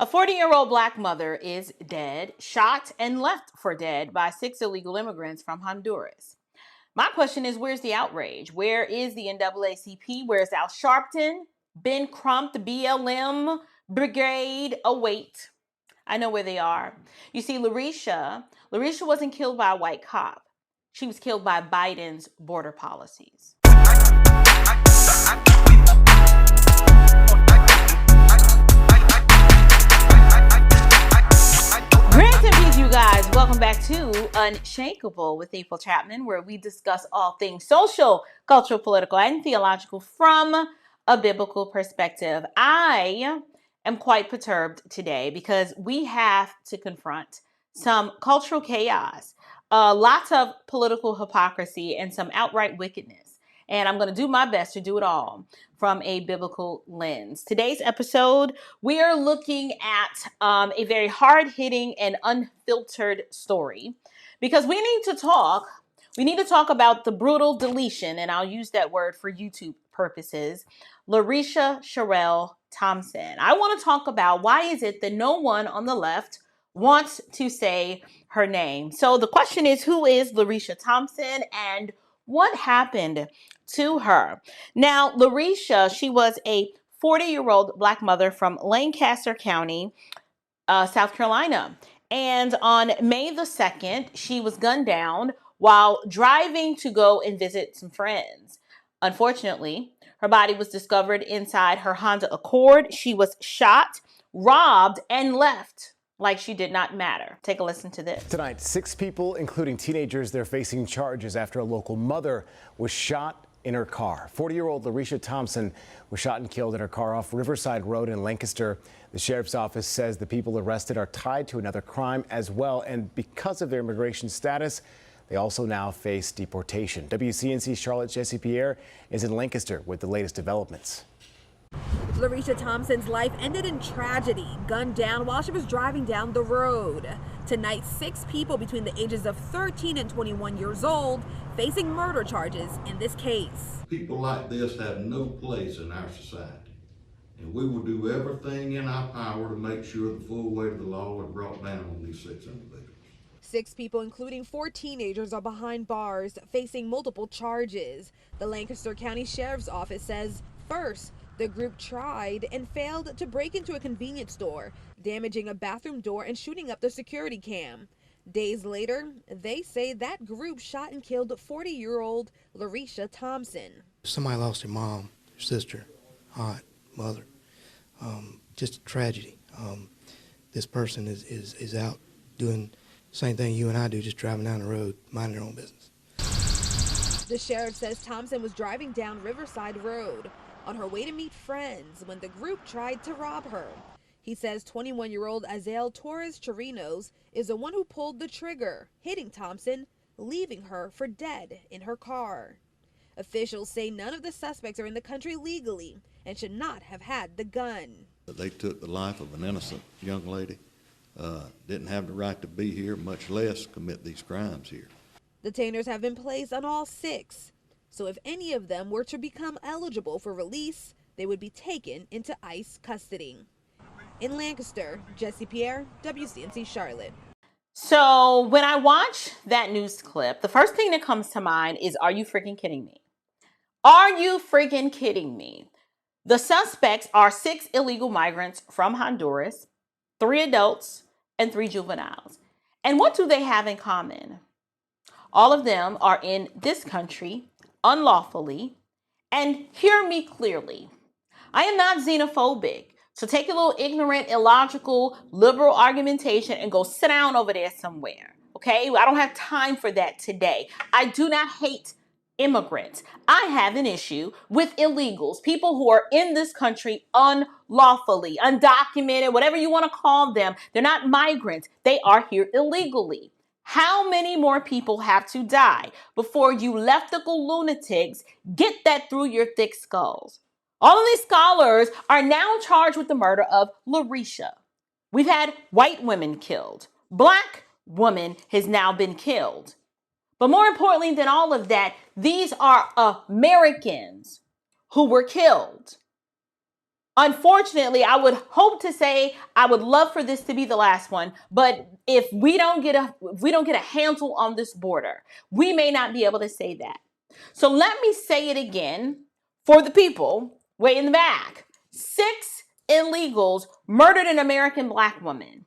A 40-year-old black mother is dead, shot and left for dead by 6 illegal immigrants from Honduras. My question is, where's the outrage? Where is the NAACP? Where's Al Sharpton? Ben Crump, the BLM brigade? Oh, wait. I know where they are. You see, Larisha wasn't killed by a white cop. She was killed by Biden's border policies. Grace and peace, you guys. Welcome back to Unshakable with April Chapman, where we discuss all things social, cultural, political, and theological from a biblical perspective. I am quite perturbed today because we have to confront some cultural chaos, lots of political hypocrisy, and some outright wickedness. And I'm going to do my best to do it all from a biblical lens. Today's episode, we are looking at a very hard-hitting and unfiltered story because we need to talk about the brutal deletion, and I'll use that word for YouTube purposes, Larisha Sharell Thompson. I want to talk about why is it that no one on the left wants to say her name. So the question is, who is Larisha Thompson and what happened to her? Now, Larisha, she was a 40-year-old black mother from Lancaster County, South Carolina. And on May the 2nd, she was gunned down while driving to go and visit some friends. Unfortunately, her body was discovered inside her Honda Accord. She was shot, robbed, and left like she did not matter. Take a listen to this. Tonight, 6 people, including teenagers, they're facing charges after a local mother was shot in her car. 40-year-old Larisha Thompson was shot and killed in her car off Riverside Road in Lancaster. The sheriff's office says the people arrested are tied to another crime as well, and because of their immigration status, they also now face deportation. WCNC Charlotte's Jesse Pierre is in Lancaster with the latest developments. Larisha Thompson's life ended in tragedy, gunned down while she was driving down the road. Tonight, 6 people between the ages of 13 and 21 years old facing murder charges in this case. People like this have no place in our society, and we will do everything in our power to make sure the full weight of the law is brought down on these 6 individuals. 6 people, including 4 teenagers, are behind bars facing multiple charges. The Lancaster County Sheriff's Office says, first, the group tried and failed to break into a convenience store, damaging a bathroom door and shooting up the security cam. Days later, they say that group shot and killed 40-year-old Larisha Thompson. Somebody lost their mom, their sister, aunt, mother. Just a tragedy. This person is out doing the same thing you and I do, just driving down the road, minding their own business. The sheriff says Thompson was driving down Riverside Road on her way to meet friends when the group tried to rob her. He says 21-year-old Azael Torres Chirinos is the one who pulled the trigger, hitting Thompson, leaving her for dead in her car. Officials say none of the suspects are in the country legally and should not have had the gun. They took the life of an innocent young lady, didn't have the right to be here, much less commit these crimes here. Detainers have been placed on all 6. So if any of them were to become eligible for release, they would be taken into ICE custody. In Lancaster, Jesse Pierre, WCNC Charlotte. So when I watch that news clip, the first thing that comes to mind is, are you freaking kidding me? Are you freaking kidding me? The suspects are 6 illegal migrants from Honduras, 3 adults, and 3 juveniles. And what do they have in common? All of them are in this country unlawfully, and hear me clearly. I am not xenophobic, so take a little ignorant, illogical, liberal argumentation and go sit down over there somewhere, okay? I don't have time for that today. I do not hate immigrants. I have an issue with illegals, people who are in this country unlawfully, undocumented, whatever you want to call them. They're not migrants. They are here illegally. How many more people have to die before you leftical lunatics get that through your thick skulls? All of these scholars are now charged with the murder of Larisha. We've had white women killed. Black woman has now been killed. But more importantly than all of that, these are Americans who were killed. Unfortunately, I would hope to say I would love for this to be the last one, but if we don't get a handle on this border, we may not be able to say that. So let me say it again for the people way in the back. 6 illegals murdered an American Black woman.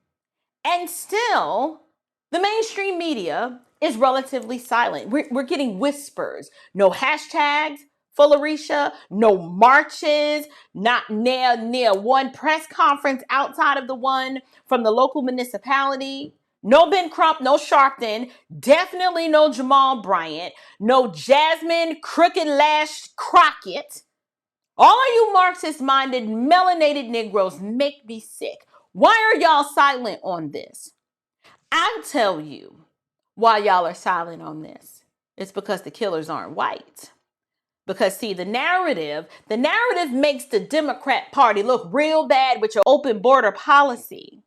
And still, the mainstream media is relatively silent. We're getting whispers. No hashtags for Larisha, no marches, not near one press conference outside of the one from the local municipality. No Ben Crump, no Sharpton, definitely no Jamal Bryant, no Jasmine Crooked Lash Crockett. All of you Marxist-minded, melanated Negroes make me sick. Why are y'all silent on this? I'll tell you why y'all are silent on this. It's because the killers aren't white. Because see, the narrative makes the Democrat Party look real bad with your open border policy.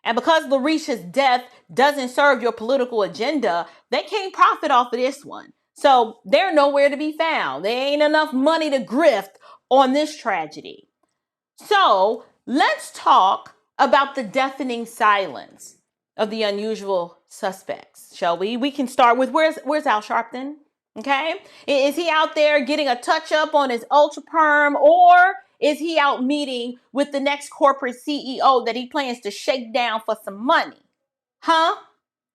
And because Larisha's death doesn't serve your political agenda, they can't profit off of this one. So they're nowhere to be found. There ain't enough money to grift on this tragedy. So let's talk about the deafening silence of the unusual suspects, shall we? We can start with where's Al Sharpton? Okay, is he out there getting a touch up on his ultra perm, or is he out meeting with the next corporate CEO that he plans to shake down for some money? Huh?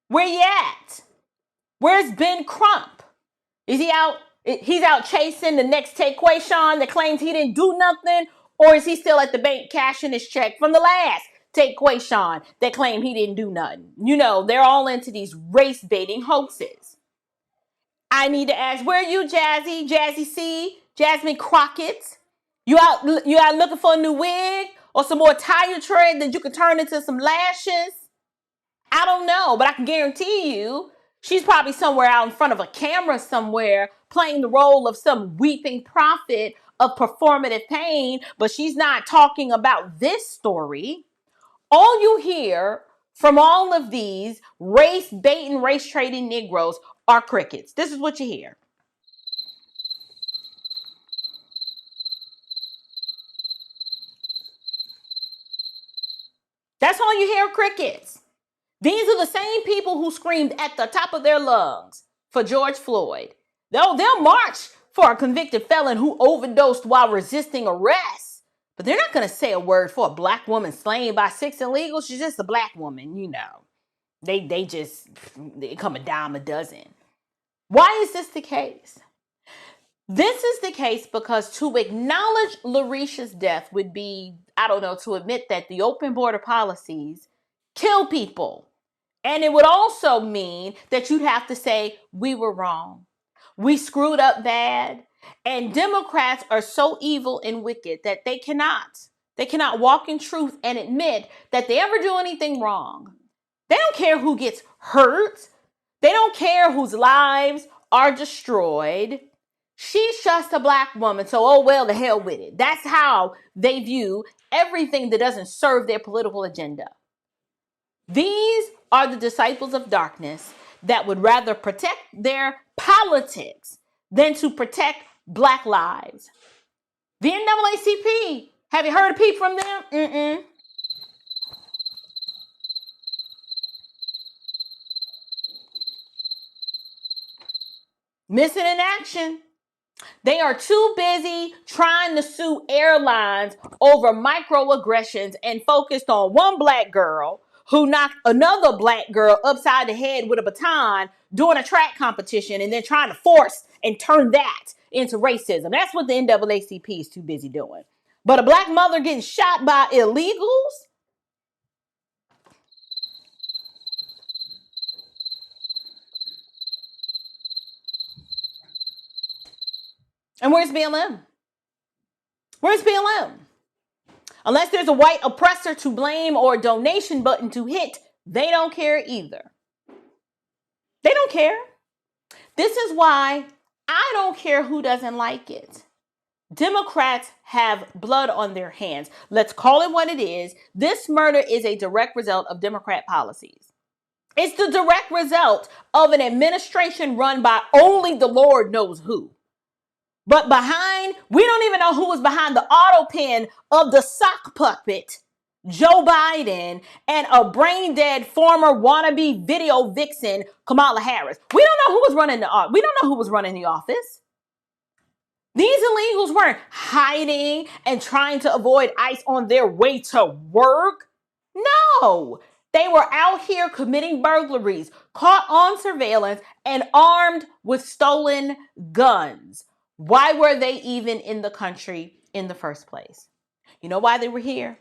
Where you at? Where's Ben Crump? Is he out? He's out chasing the next Taquayshawn that claims he didn't do nothing, or is he still at the bank cashing his check from the last Taquayshawn that claimed he didn't do nothing? You know, they're all into these race baiting hoaxes. I need to ask, where are you, Jazzy C, Jasmine Crockett? You out looking for a new wig or some more tire tread that you can turn into some lashes? I don't know, but I can guarantee you she's probably somewhere out in front of a camera somewhere playing the role of some weeping prophet of performative pain, but she's not talking about this story. All you hear from all of these race baiting, race trading Negroes are crickets. This is what you hear. That's all you hear, crickets. These are the same people who screamed at the top of their lungs for George Floyd. They'll march for a convicted felon who overdosed while resisting arrest, but they're not going to say a word for a Black woman slain by 6 illegals. She's just a Black woman, you know. They come a dime a dozen. Why is this the case? This is the case because to acknowledge Larisha's death would be, to admit that the open border policies kill people. And it would also mean that you'd have to say, we were wrong. We screwed up bad. And Democrats are so evil and wicked that they cannot walk in truth and admit that they ever do anything wrong. They don't care who gets hurt. They don't care whose lives are destroyed. She's just a Black woman, so oh well, the hell with it. That's how they view everything that doesn't serve their political agenda. These are the disciples of darkness that would rather protect their politics than to protect Black lives. The NAACP, have you heard a peep from them? Missing in action. They are too busy trying to sue airlines over microaggressions and focused on one Black girl who knocked another Black girl upside the head with a baton during a track competition and then trying to force and turn that into racism. That's what the NAACP is too busy doing. But a Black mother getting shot by illegals? And where's BLM? Where's BLM? Unless there's a white oppressor to blame or a donation button to hit, they don't care either. They don't care. This is why I don't care who doesn't like it. Democrats have blood on their hands. Let's call it what it is. This murder is a direct result of Democrat policies. It's the direct result of an administration run by only the Lord knows who. But behind, we don't even know who was behind the auto pen of the sock puppet, Joe Biden, and a brain dead former wannabe video vixen, Kamala Harris. We don't know who was running we don't know who was running the office. These illegals weren't hiding and trying to avoid ICE on their way to work. No, they were out here committing burglaries, caught on surveillance, and armed with stolen guns. Why were they even in the country in the first place? You know why they were here?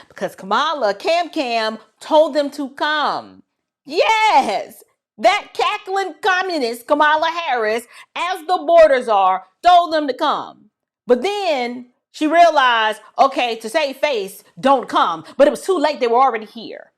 Because Kamala Cam told them to come. Yes, that cackling communist Kamala Harris, as the borders are, told them to come. But then she realized, okay, to save face, don't come. But it was too late. They were already here.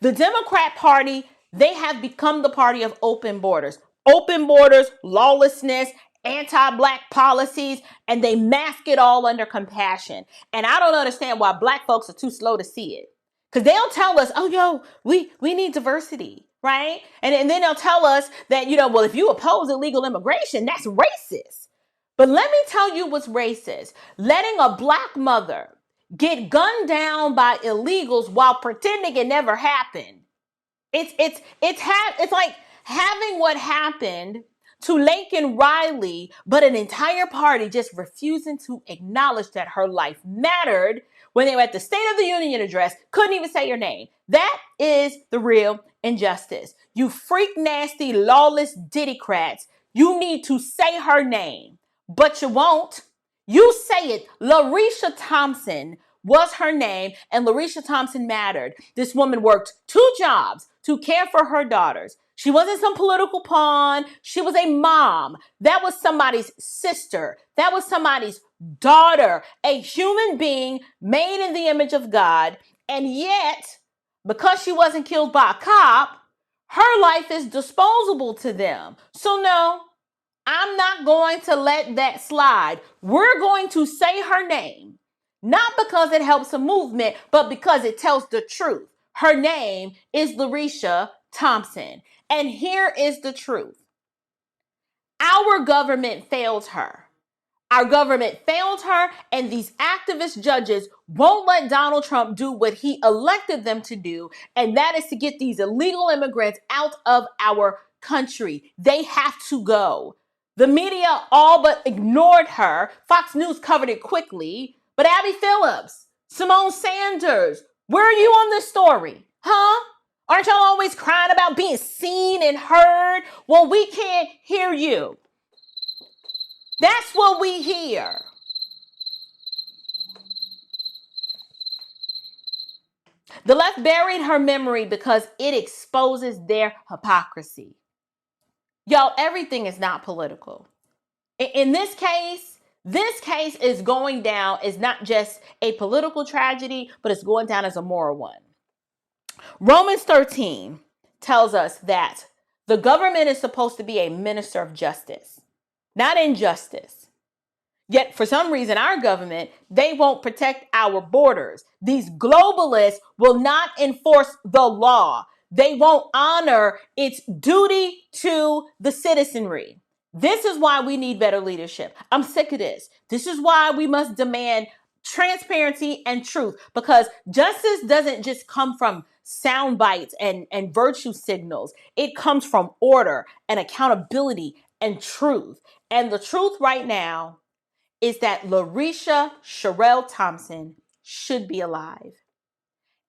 The Democrat Party, they have become the party of open borders. Open borders, lawlessness, anti-Black policies, and they mask it all under compassion. And I don't understand why Black folks are too slow to see it. Because they'll tell us, oh, yo, we need diversity, right? And then they'll tell us that, well, if you oppose illegal immigration, that's racist. But let me tell you what's racist. Letting a Black mother get gunned down by illegals while pretending it never happened. It's like having what happened to Laken Riley, but an entire party just refusing to acknowledge that her life mattered when they were at the State of the Union address, couldn't even say your name. That is the real injustice. You freak nasty, lawless Diddycrats, you need to say her name, but you won't. You say it. Larisha Thompson was her name, and Larisha Thompson mattered. This woman worked 2 jobs to care for her daughters. She wasn't some political pawn. She was a mom. That was somebody's sister. That was somebody's daughter, a human being made in the image of God. And yet, because she wasn't killed by a cop, her life is disposable to them. So no, I'm not going to let that slide. We're going to say her name, not because it helps a movement, but because it tells the truth. Her name is Larisha Thompson. And here is the truth. Our government failed her. Our government failed her, and these activist judges won't let Donald Trump do what he elected them to do, and that is to get these illegal immigrants out of our country. They have to go. The media all but ignored her. Fox News covered it quickly. But Abby Phillips, Simone Sanders, where are you on this story? Huh? Aren't y'all always crying about being seen and heard? Well, we can't hear you. That's what we hear. The left buried her memory because it exposes their hypocrisy. Y'all, everything is not political. In this case is going down as not just a political tragedy, but it's going down as a moral one. Romans 13 tells us that the government is supposed to be a minister of justice, not injustice. Yet for some reason, our government, they won't protect our borders. These globalists will not enforce the law. They won't honor its duty to the citizenry. This is why we need better leadership. I'm sick of this. This is why we must demand transparency and truth, because justice doesn't just come from sound bites and virtue signals. It comes from order and accountability and truth. And the truth right now is that Larisha Sharell Thompson should be alive.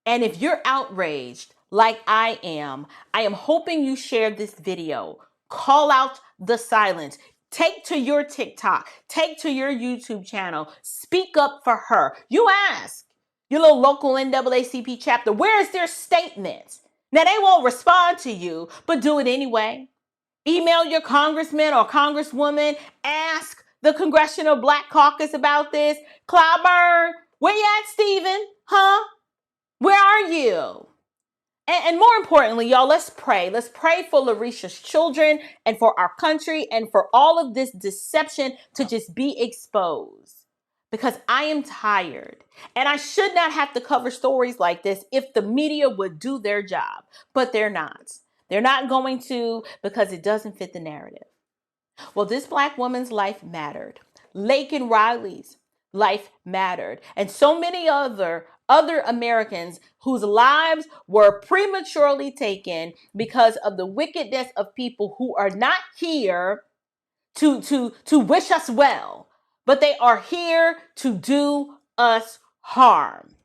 And if you're outraged like I am hoping you share this video. Call out the silence. Take to your TikTok. Take to your YouTube channel. Speak up for her. You ask your little local NAACP chapter, where is their statement? Now, they won't respond to you, but do it anyway. Email your congressman or congresswoman. Ask the Congressional Black Caucus about this. Clyburn, where you at, Stephen? Huh? Where are you? And more importantly, y'all, let's pray. Let's pray for Larisha's children and for our country and for all of this deception to just be exposed. Because I am tired and I should not have to cover stories like this if the media would do their job, but they're not. They're not going to, because it doesn't fit the narrative. Well, this black woman's life mattered. Laken Riley's life mattered. And so many other Americans whose lives were prematurely taken because of the wickedness of people who are not here to wish us well, but they are here to do us harm.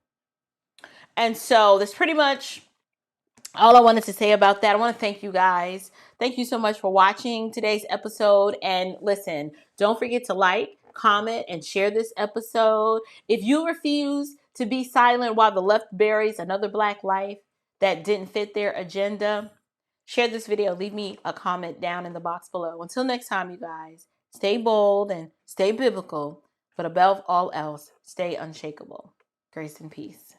And so that's pretty much all I wanted to say about that. I want to thank you guys. Thank you so much for watching today's episode. And listen, don't forget to like, comment, and share this episode. If you refuse to be silent while the left buries another black life that didn't fit their agenda, share this video. Leave me a comment down in the box below. Until next time, you guys, stay bold and stay biblical. But above all else, stay unshakable. Grace and peace.